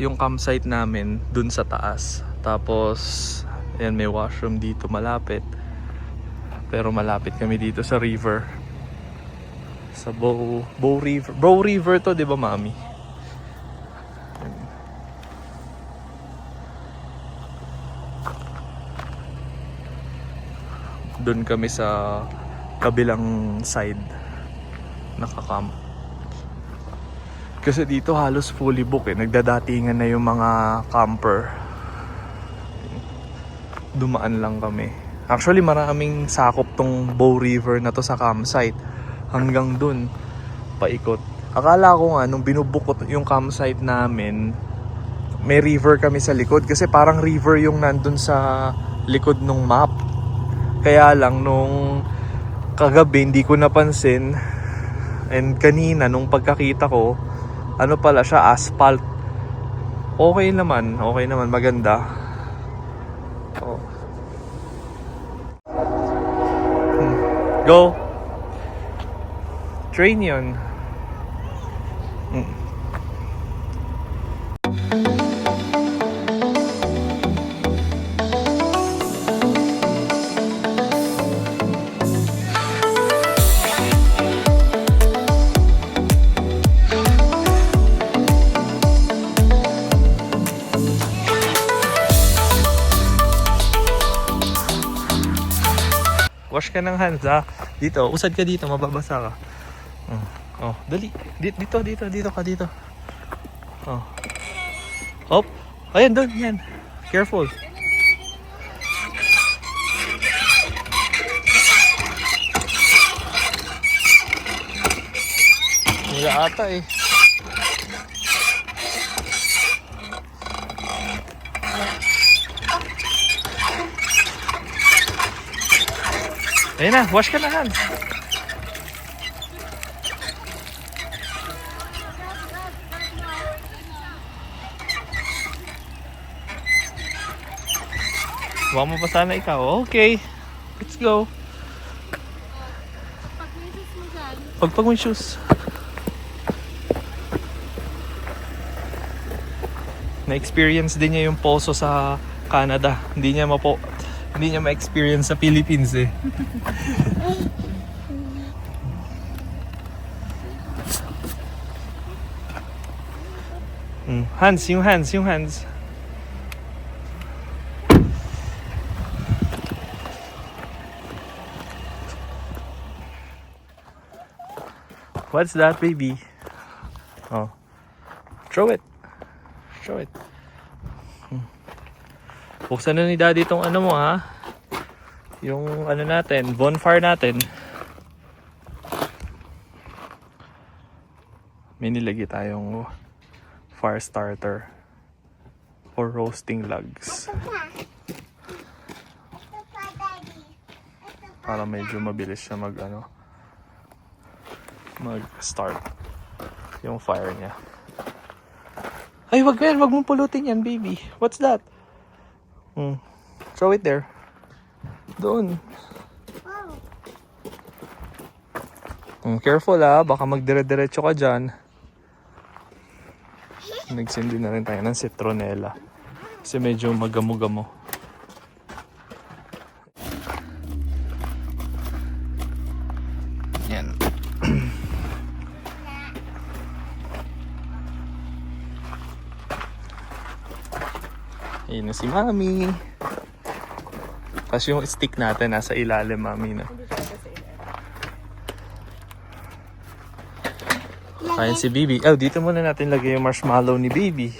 yung campsite namin dun sa taas. Tapos, ayan, may washroom dito malapit. Pero malapit kami dito sa river. Sa Bow River. Bow River to, di ba, Mami? Dun kami sa kabilang side nakakamp. Kasi dito halos fully book eh. Nagdadatingan na yung mga camper. Dumaan lang kami. Actually maraming sakop tong Bow River na to sa campsite. Hanggang dun, paikot. Akala ko nga nung binubukot yung campsite namin, may river kami sa likod. Kasi parang river yung nandun sa likod nung map. Kaya lang nung kagabi hindi ko napansin. And kanina nung pagkakita ko, ano pala siya, asphalt. Okay naman, maganda. Oh. Go. Train yun. Wash ka ng hands ha. Dito, usad ka dito, mababasa ka. Oh, dali. Dito ka dito. Oh. Hop. Ayan doon, yan. Careful. Wala ata eh. Ayun na, wash ka na hands. Huwag mo pa sana ikaw. Okay, let's go. Pag may shoes. Na-experience din niya yung poso sa Canada. Hindi niya ma-experience sa Philippines eh. Yung hands. What's that, baby? Oh. Throw it. Buksan na ni Daddy itong ano mo ha. Yung ano natin, bonfire natin. May nilagay tayong fire starter for roasting logs. Para medyo mabilis siya mag-start yung fire niya. Ay, wag mong pulutin yan, baby. What's that? Throw it there. Doon. Careful baka magdire-diretso ka dyan. Nagsindi na rin tayo ng citronella. Kasi medyo magamo-gamo. Yan. Ayun na si Mami. Tapos yung stick natin nasa ilalim, Mami na. Kain si Baby. Dito muna natin lagay yung marshmallow ni Baby.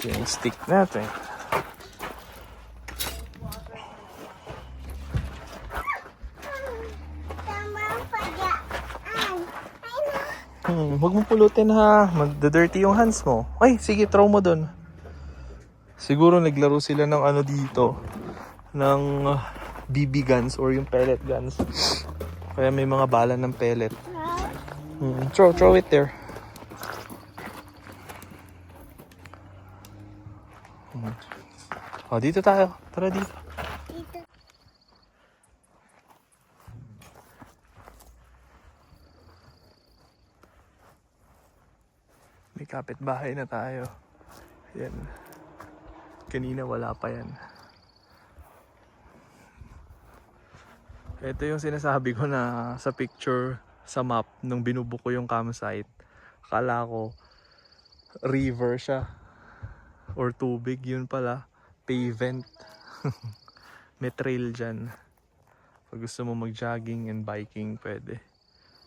Yung stick natin. Huwag mong pulutin ha. Magda-dirty yung hands mo. Ay, sige, throw mo dun. Siguro naglaro sila ng ano dito. Ng BB guns or yung pellet guns. Kaya may mga bala ng pellet. Throw it there. Dito tayo. Tara dito. May kapitbahay na tayo. Yan. Kanina wala pa yan. Ito yung sinasabi ko na sa picture sa map nung binubook ko yung campsite. Akala ko river siya or tubig, yun pala pavement. May trail dyan. Pag gusto mo mag-jogging and biking, pwede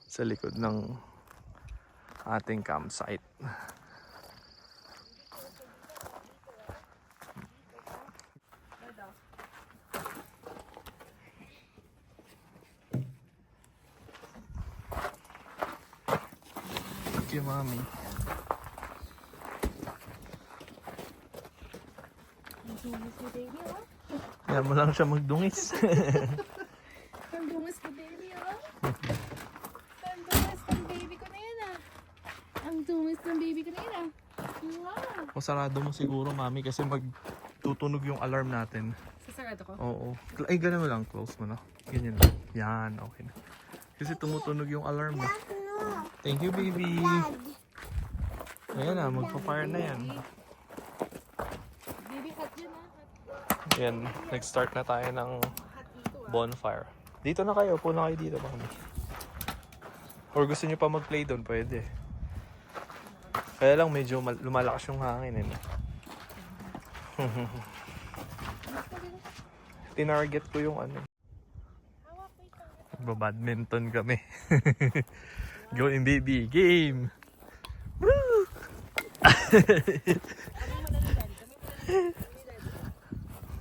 sa likod ng ating campsite. Thank you, Mommy. Dungis ko, baby, oh. Kaya mo lang siya magdungis. Ang dungis ko, baby, oh. Ang dungis ng baby ko na yan, ah. Ang dungis ng baby ko na yan, ah. Wow. O sarado mo siguro, Mami, kasi magtutunog yung alarm natin. Sasarado ko? Oo. Ay, ganun mo lang. Close mo na. Ganyan lang. Yan, okay na. Kasi tumutunog yung alarm na. Thank you, baby. Ayan na, magpa-fire na yan. Baby, hot yun, ah. Ayan, nag-start na tayo ng Hot dito, ah. bonfire. Dito na kayo, upo na kayo dito, Mami. Or gusto nyo pa mag-play doon, pwede. Kaya lang medyo lumalakas yung hangin, eh. Tinarget ko yung ano. Badminton kami. Go in, baby. Game! Woo!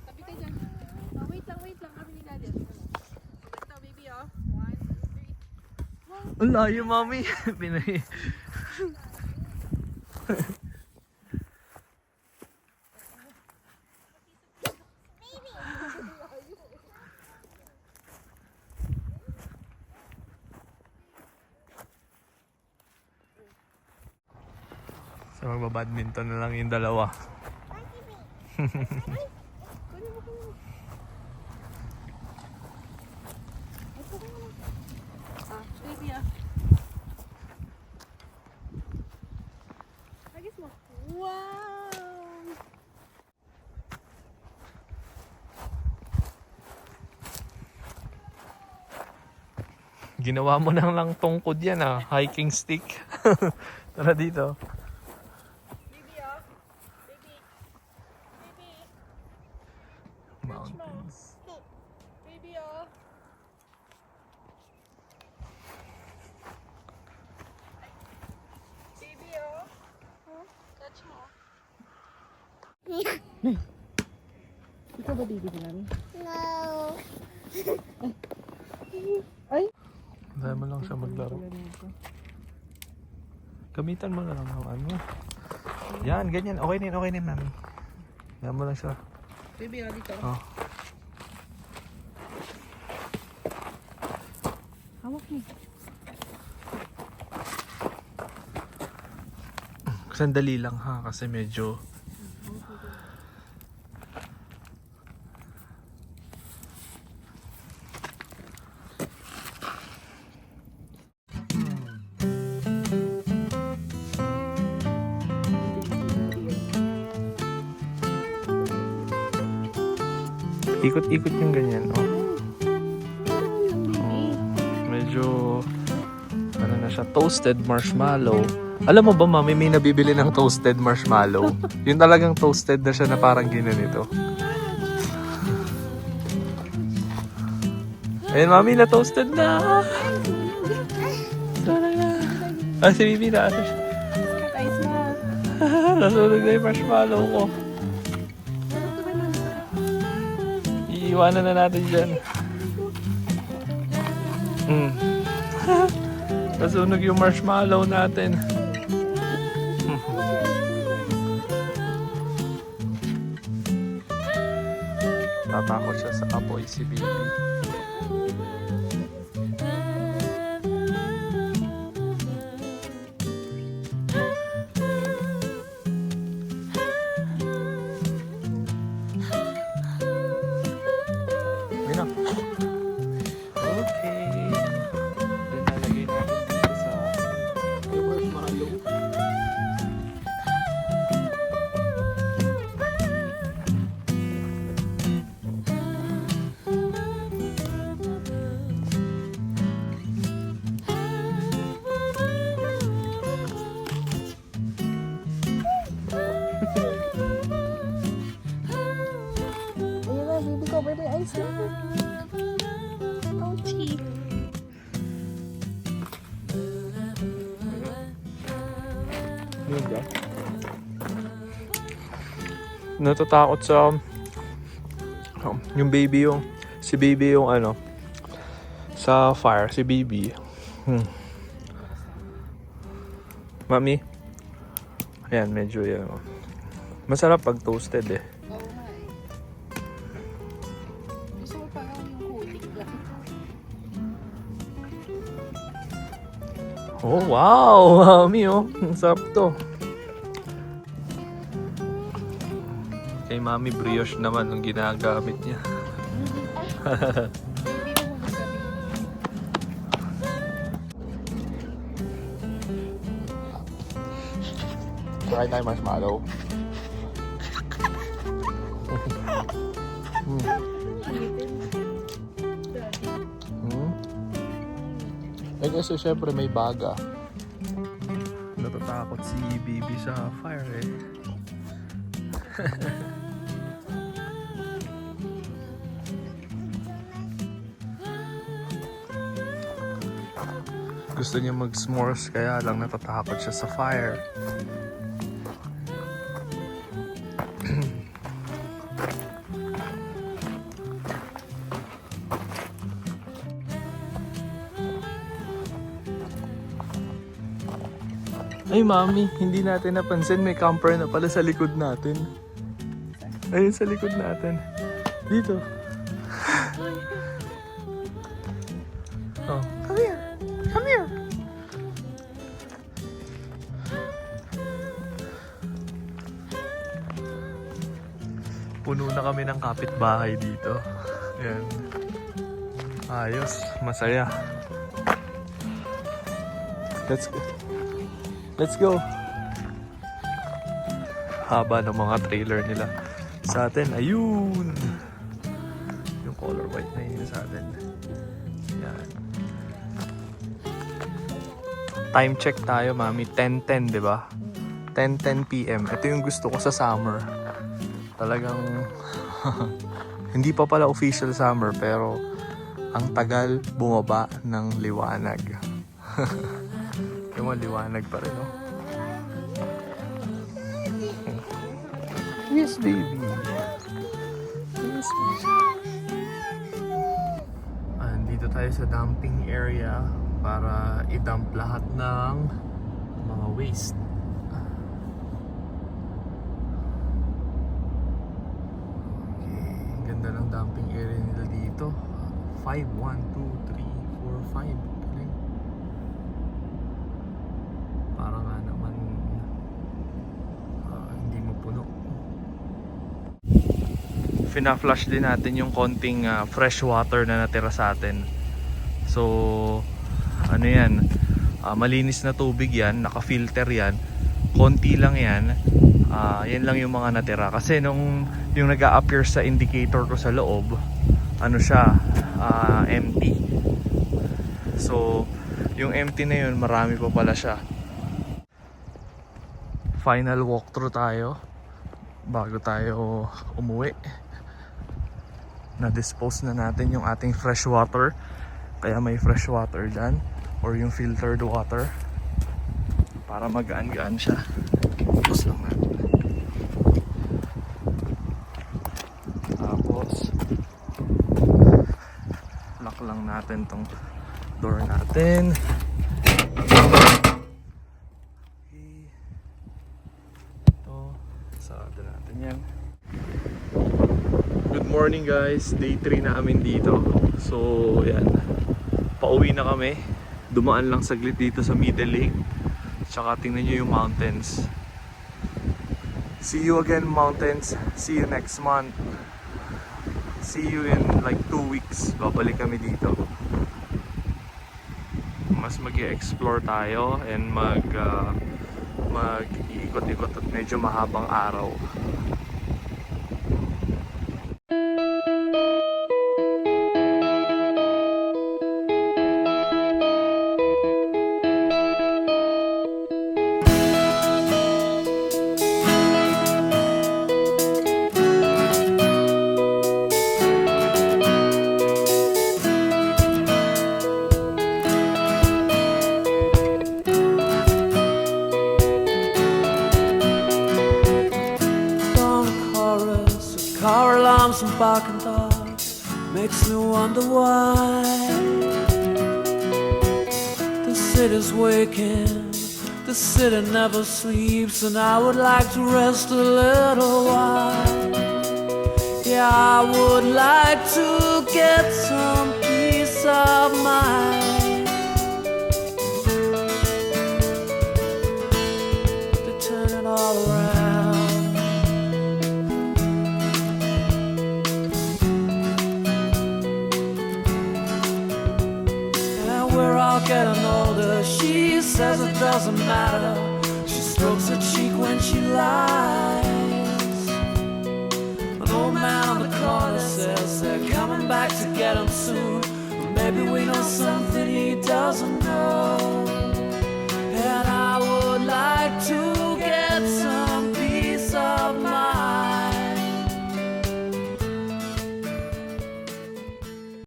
Tabi ka dyan. Oh, wait lang. Kami ni Daddy. Ito, baby, oh. 1, 2, 3. Ang layo, Mami. Pinay. So magbabadminton na lang yung dalawa. Ah, baby, ah. Agis mo. Wow! Ginawa mo na lang tungkod yan, ah. Hiking stick. Tara dito. Baby, oh. Baby. Baby. Mountains. Baby, oh. Baby, oh. Touch mo. Ikaw ba baby ko namin? No. Ay! Dahil mo lang siya maglaro. Gamitan mo na lang ang ano. Yan, ganyan. Okay na, mami. Yan mo lang siya. Baby, oh, dito. Oh. Hawak mo. Sandali lang ha, kasi medyo ikot-ikot yung ganyan. Oh. Medyo ano na siya, toasted marshmallow. Alam mo ba, Mami, may nabibili ng toasted marshmallow? Yung talagang toasted na siya na parang ginanito. Ayun, Mami, na toasted na. Ah, si Bibi na. Ice na. Nasunog na yung marshmallow ko. Iiwanan na natin dyan. Nasunog yung marshmallow natin. Tatakot siya sa apoy si Bibi. Ayun na. Okay. Then nalagay natin dito sa marshmallow. Yun ba? Natatakot sa yung baby yung si baby yung ano sa fire, si baby. Mami. Ayan, medyo yan. Masarap pag toasted eh. Oo nga eh. Gusto ko parang yung kutik lang. Oh, wow! Mami, oh. Ang sarap to. Kay Mami, brioche naman ang ginagamit niya. Baby mo magabi. Try tayo marshmallow. Eh kasi syempre may baga. Natatakot si baby sa fire eh. Gusto niya mag-s'mores kaya lang natatakot siya sa fire. Ay mami, hindi natin napansin may camper na pala sa likod natin. Ayun sa likod natin. Dito. Oh. Come here. Come here. Puno na kami ng kapitbahay dito. Ayan. Ayos. Masaya. Let's go. Let's go. Haba ng mga trailer nila. Sa atin, ayun. Yung color white na yun sa atin. Yan. Time check tayo, mami. 10:10, di ba? 10:10 PM. Ito yung gusto ko sa summer. Talagang hindi pa pala official summer pero ang tagal bumaba ng liwanag. Yung liwanag pa rin, no? Yes, baby. Yes, baby. Andito tayo sa dumping area para i-dump lahat ng mga waste. Okay, ganda ng dumping area nila dito. 5, 1, 2, 3, 4, 5. Para nga naman hindi mo puno. Fina-flush din natin yung konting fresh water na natira sa atin. So ano yan, malinis na tubig yan, naka-filter yan, konti lang yan. Yan lang yung mga natira kasi nung yung nag-a-appear sa indicator ko sa loob, ano siya, empty. So yung empty na yun, marami pa pala siya. Final walkthrough tayo bago tayo umuwi. Na-dispose na natin yung ating fresh water, kaya may fresh water dyan or yung filtered water para magaan-gaan siya. Tapos lang natin. Tapos lock lang natin tong door natin. Sarado natin yan. Good morning guys, day 3 namin dito. So yan, pauwi na kami. Dumaan lang saglit dito sa Middle Lake. Tsaka tingnan nyo yung mountains. See you again mountains. See you next month. See you in like 2 weeks. Babalik kami dito. Mas mag-i-explore tayo and mag-iikot-ikot at medyo mahabang araw. dogs and barking dogs makes me wonder why the city's waking, the city never sleeps, and I would like to rest a little while. Yeah, I would like to get some peace of mind, to turn it all around. And we're all getting older, she says it doesn't matter. She strokes her cheek when she lies. An old man on the corner says they're coming back to get him soon. Maybe we know something he doesn't know.